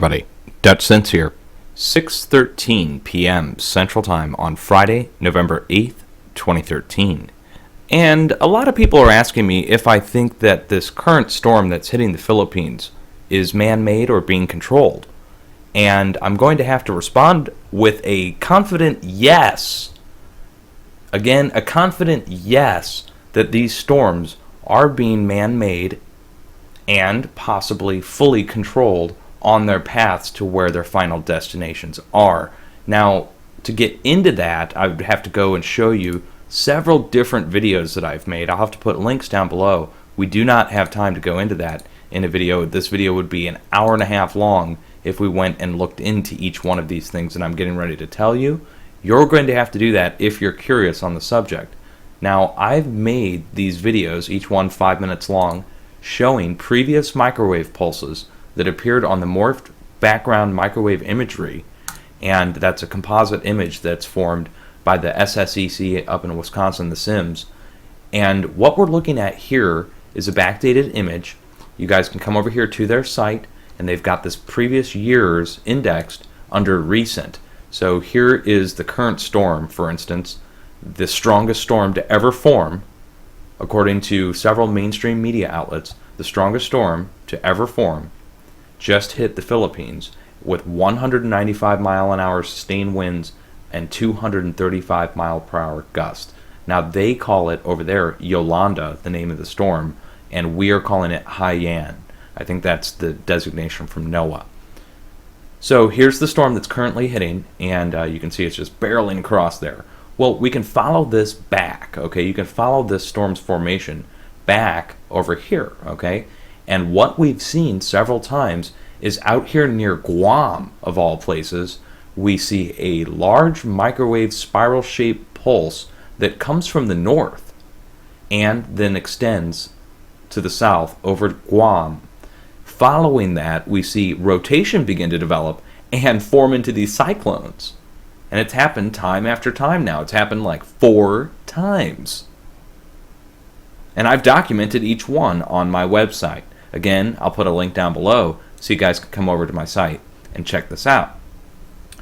everybody, Dutch Sense here. 6:13 p.m. Central Time on Friday, November 8th, 2013. And a lot of people are asking me if I think that this current storm that's hitting the Philippines is man-made or being controlled. And I'm going to have to respond with a confident yes. Again, a confident yes that these storms are being man-made and possibly fully controlled on their paths to where their final destinations are. Now, to get into that, I would have to go and show you several different videos that I've made. I'll have to put links down below. We do not have time to go into that in a video. This video would be an hour and a half long if we went and looked into each one of these things that I'm getting ready to tell you. You're going to have to do that if you're curious on the subject. Now, I've made these videos, each one 5 minutes long, showing previous microwave pulses that appeared on the morphed background microwave imagery, and that's a composite image that's formed by the SSEC up in Wisconsin, the SIMS. And what we're looking at here is a backdated image. You guys can come over here to their site, and they've got this previous years indexed under recent. So here is the current storm, for instance, the strongest storm to ever form, according to several mainstream media outlets. The strongest storm to ever form just hit the Philippines with 195 mile an hour sustained winds and 235 mile per hour gusts. Now they call it over there Yolanda, the name of the storm, and we are calling it Haiyan. I think that's the designation from NOAA. So here's the storm that's currently hitting, and you can see it's just barreling across there. Well, we can follow this back, okay? You can follow this storm's formation back over here, okay? And what we've seen several times is out here near Guam, of all places, we see a large microwave spiral-shaped pulse that comes from the north and then extends to the south over Guam. Following that, we see rotation begin to develop and form into these cyclones. And it's happened time after time now. It's happened like 4 times. And I've documented each one on my website. Again, I'll put a link down below so you guys can come over to my site and check this out.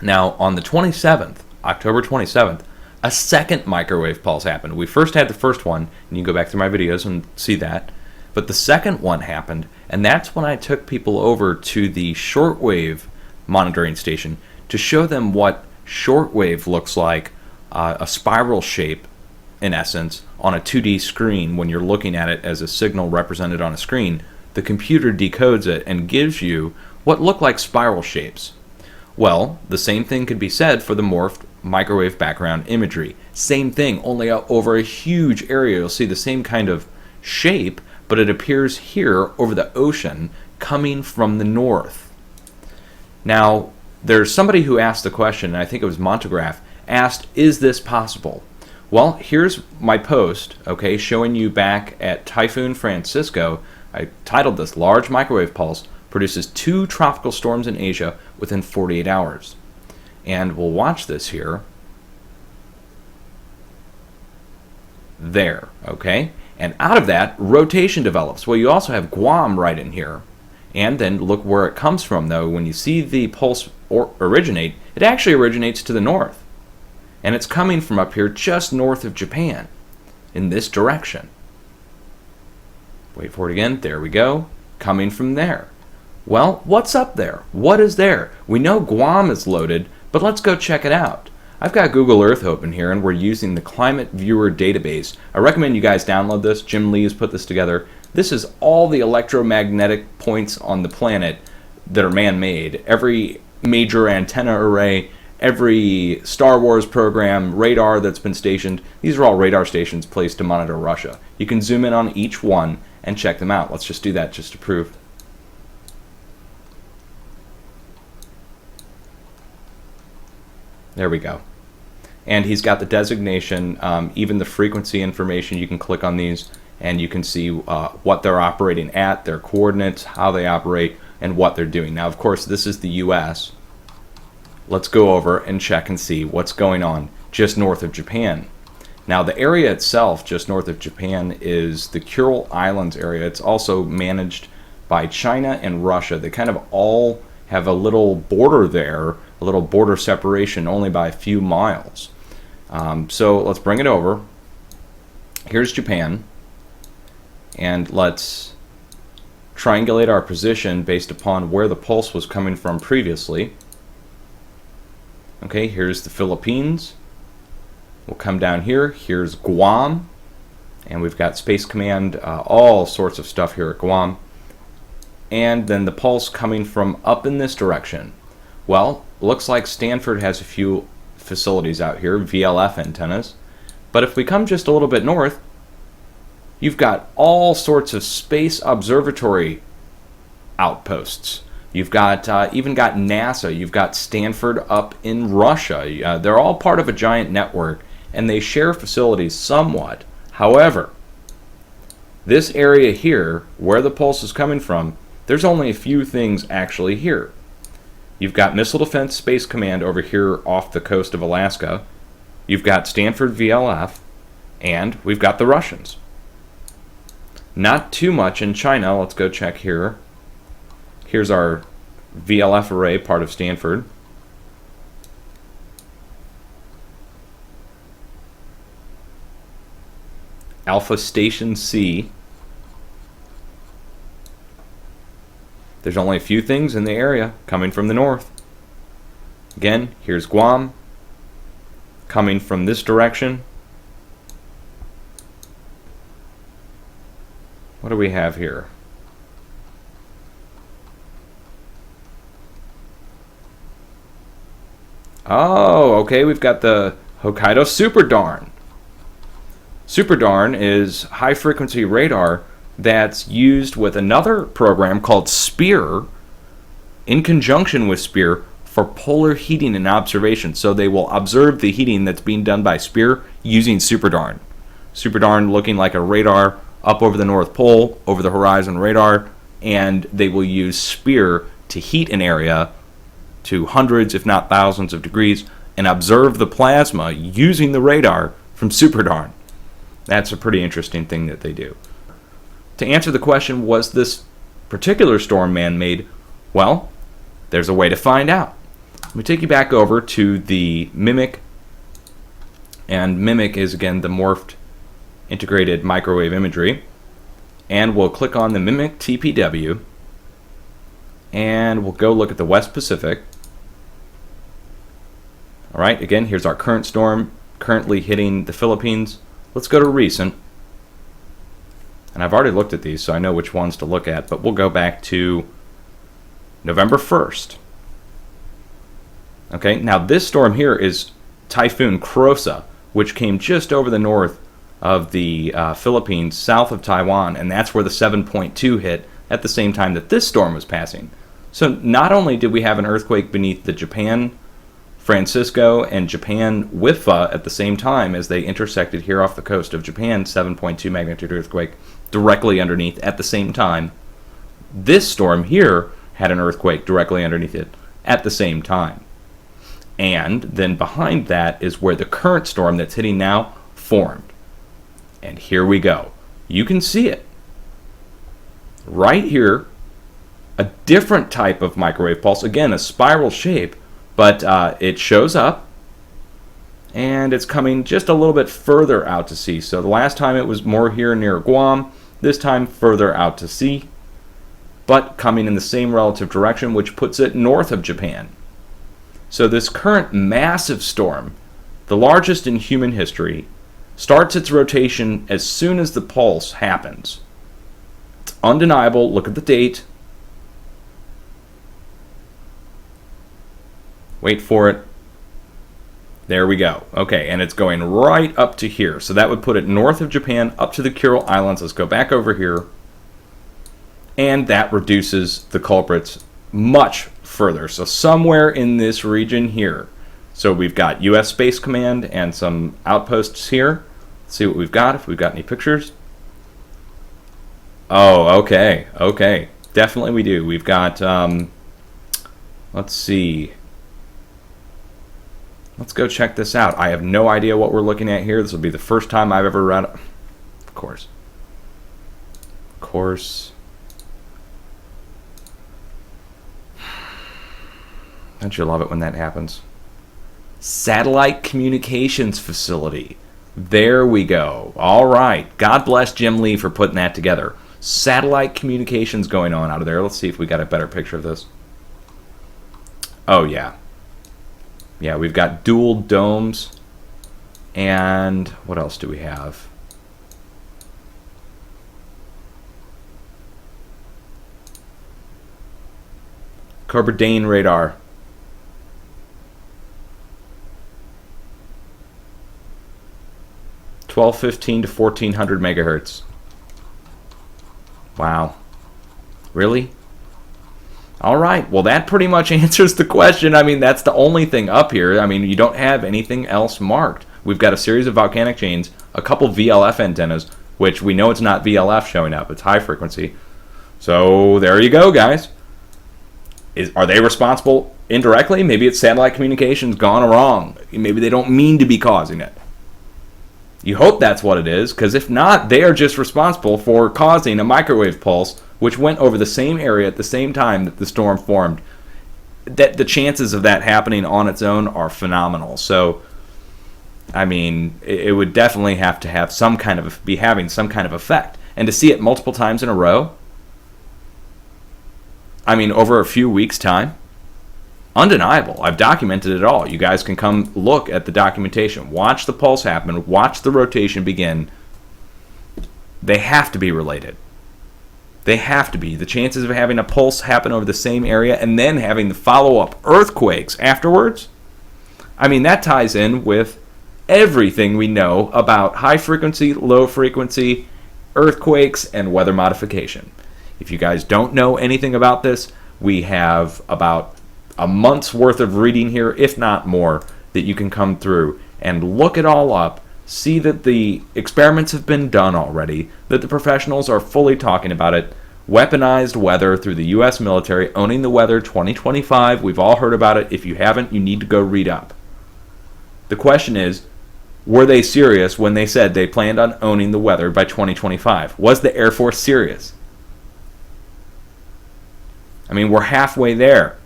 Now, on the 27th, October 27th, a second microwave pulse happened. We first had the first one, and you can go back through my videos and see that. But the second one happened, and that's when I took people over to the shortwave monitoring station to show them what shortwave looks like, a spiral shape, in essence, on a 2D screen. When you're looking at it as a signal represented on a screen, the computer decodes it and gives you what look like spiral shapes. Well, the same thing could be said for the morphed microwave background imagery. Same thing, only over a huge area. You'll see the same kind of shape, but it appears here over the ocean coming from the north. Now, there's somebody who asked the question, and I think it was Montegraph, asked, is this possible? Well, here's my post, okay, showing you back at Typhoon, Francisco. I titled this, Large Microwave Pulse Produces 2 Tropical Storms in Asia Within 48 Hours. And we'll watch this here. There, okay? And out of that, rotation develops. Well, you also have Guam right in here. And then look where it comes from, though. When you see the pulse originate, it actually originates to the north. And it's coming from up here just north of Japan, in this direction. Wait for it again. There we go. Coming from there. Well, what's up there? What is there? We know Guam is loaded, but let's go check it out. I've got Google Earth open here, and we're using the Climate Viewer database. I recommend you guys download this. Jim Lee has put this together. This is all the electromagnetic points on the planet that are man-made. Every major antenna array, every Star Wars program, radar that's been stationed. These are all radar stations placed to monitor Russia. You can zoom in on each one and check them out. Let's just do that just to prove. There we go. And he's got the designation, even the frequency information. You can click on these and you can see what they're operating at, their coordinates, how they operate, and what they're doing. Now, of course, this is the US. Let's go over and check and see what's going on just north of Japan. Now, the area itself just north of Japan is the Kuril Islands area. It's also managed by China and Russia. They kind of all have a little border there, a little border separation only by a few miles. So let's bring it over. Here's Japan, and let's triangulate our position based upon where the pulse was coming from previously. Okay, here's the Philippines. We'll come down here. Here's Guam, and we've got Space Command, all sorts of stuff here at Guam. And then the pulse coming from up in this direction. Well, looks like Stanford has a few facilities out here, VLF antennas. But if we come just a little bit north, you've got all sorts of space observatory outposts. You've got even got NASA. You've got Stanford up in Russia. They're all part of a giant network, and they share facilities somewhat. However, this area here, where the pulse is coming from, there's only a few things actually here. You've got Missile Defense Space Command over here off the coast of Alaska. You've got Stanford VLF, and we've got the Russians. Not too much in China. Let's go check here. Here's our VLF array, part of Stanford. Alpha Station C. There's only a few things in the area coming from the north. Again, here's Guam coming from this direction. What do we have here? Oh, okay, we've got the Hokkaido Super Darn. Super Darn is high frequency radar that's used with another program called SPEAR in conjunction with SPEAR for polar heating and observation. So they will observe the heating that's being done by SPEAR using Super Darn. Super Darn looking like a radar up over the North Pole, over the horizon radar, and they will use SPEAR to heat an area to hundreds, if not thousands of degrees, and observe the plasma using the radar from Super Darn. That's a pretty interesting thing that they do. To answer the question, was this particular storm man-made? Well, there's a way to find out. Let me take you back over to the MIMIC, and MIMIC is again the morphed integrated microwave imagery, and we'll click on the MIMIC TPW, and we'll go look at the West Pacific. Alright, again, here's our current storm currently hitting the Philippines. Let's go to recent. And I've already looked at these, so I know which ones to look at, but we'll go back to November 1st. Okay, now this storm here is Typhoon Crosa, which came just over the north of the Philippines, south of Taiwan, and that's where the 7.2 hit at the same time that this storm was passing. So not only did we have an earthquake beneath the Japan Francisco and Japan Wifa at the same time as they intersected here off the coast of Japan, 7.2 magnitude earthquake directly underneath at the same time. This storm here had an earthquake directly underneath it at the same time. And then behind that is where the current storm that's hitting now formed. And here we go. You can see it. Right here, a different type of microwave pulse. Again, a spiral shape, but it shows up, and it's coming just a little bit further out to sea. So the last time it was more here near Guam, this time further out to sea, but coming in the same relative direction, which puts it north of Japan. So this current massive storm, the largest in human history, starts its rotation as soon as the pulse happens. It's undeniable. Look at the date. Wait for it. There we go. Okay, and it's going right up to here. So that would put it north of Japan, up to the Kuril Islands. Let's go back over here. And that reduces the culprits much further. So somewhere in this region here. So we've got U.S. Space Command and some outposts here. Let's see what we've got, if we've got any pictures. Oh, okay. Okay. Definitely we do. We've got, let's see. Let's go check this out. I have no idea what we're looking at here. This will be the first time I've ever read it. Of course. Of course. Don't you love it when that happens? Satellite communications facility. There we go. All right. God bless Jim Lee for putting that together. Satellite communications going on out of there. Let's see if we got a better picture of this. Oh, yeah. Yeah, we've got dual domes. And what else do we have? Cobra-Dane radar. (1215 to 1400 megahertz). Wow. Really? All right. Well, that pretty much answers the question. I mean, that's the only thing up here. I mean, you don't have anything else marked. We've got a series of volcanic chains, a couple VLF antennas, which we know it's not VLF showing up. It's high frequency. So there you go, guys. Are they responsible indirectly? Maybe it's satellite communications gone wrong. Maybe they don't mean to be causing it. You hope that's what it is, because if not, they are just responsible for causing a microwave pulse which went over the same area at the same time that the storm formed. That the chances of that happening on its own are phenomenal. So, I mean, it would definitely have to have some kind of be having some kind of effect, and to see it multiple times in a row. I mean, over a few weeks' time. Undeniable. I've documented it all. You guys can come look at the documentation. Watch the pulse happen. Watch the rotation begin. They have to be related. They have to be. The chances of having a pulse happen over the same area and then having the follow-up earthquakes afterwards, I mean, that ties in with everything we know about high frequency, low frequency, earthquakes, and weather modification. If you guys don't know anything about this, we have about a month's worth of reading here, if not more, that you can come through and look it all up, see that the experiments have been done already, that the professionals are fully talking about it. Weaponized weather through the U.S. military, owning the weather 2025. We've all heard about it. If you haven't, you need to go read up. The question is, were they serious when they said they planned on owning the weather by 2025? Was the Air Force serious? I mean, we're halfway there,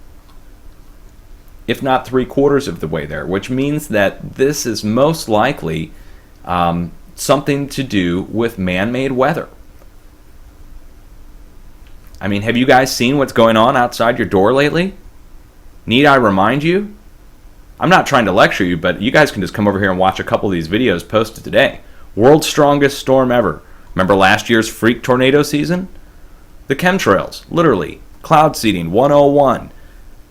if not 3/4 of the way there, which means that this is most likely something to do with man-made weather. I mean, have you guys seen what's going on outside your door lately? Need I remind you? I'm not trying to lecture you, but you guys can just come over here and watch a couple of these videos posted today. World's strongest storm ever. Remember last year's freak tornado season? The chemtrails, literally. Cloud seeding 101.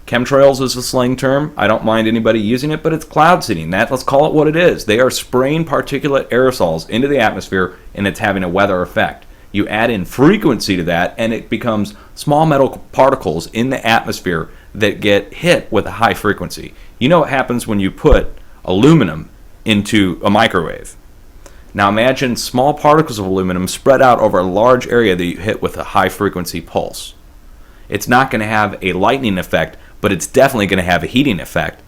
Chemtrails is a slang term. I don't mind anybody using it, but it's cloud seeding. Let's call it what it is. They are spraying particulate aerosols into the atmosphere, and it's having a weather effect. You add in frequency to that, and it becomes small metal particles in the atmosphere that get hit with a high frequency. You know what happens when you put aluminum into a microwave. Now imagine small particles of aluminum spread out over a large area that you hit with a high frequency pulse. It's not going to have a lightning effect, but it's definitely going to have a heating effect.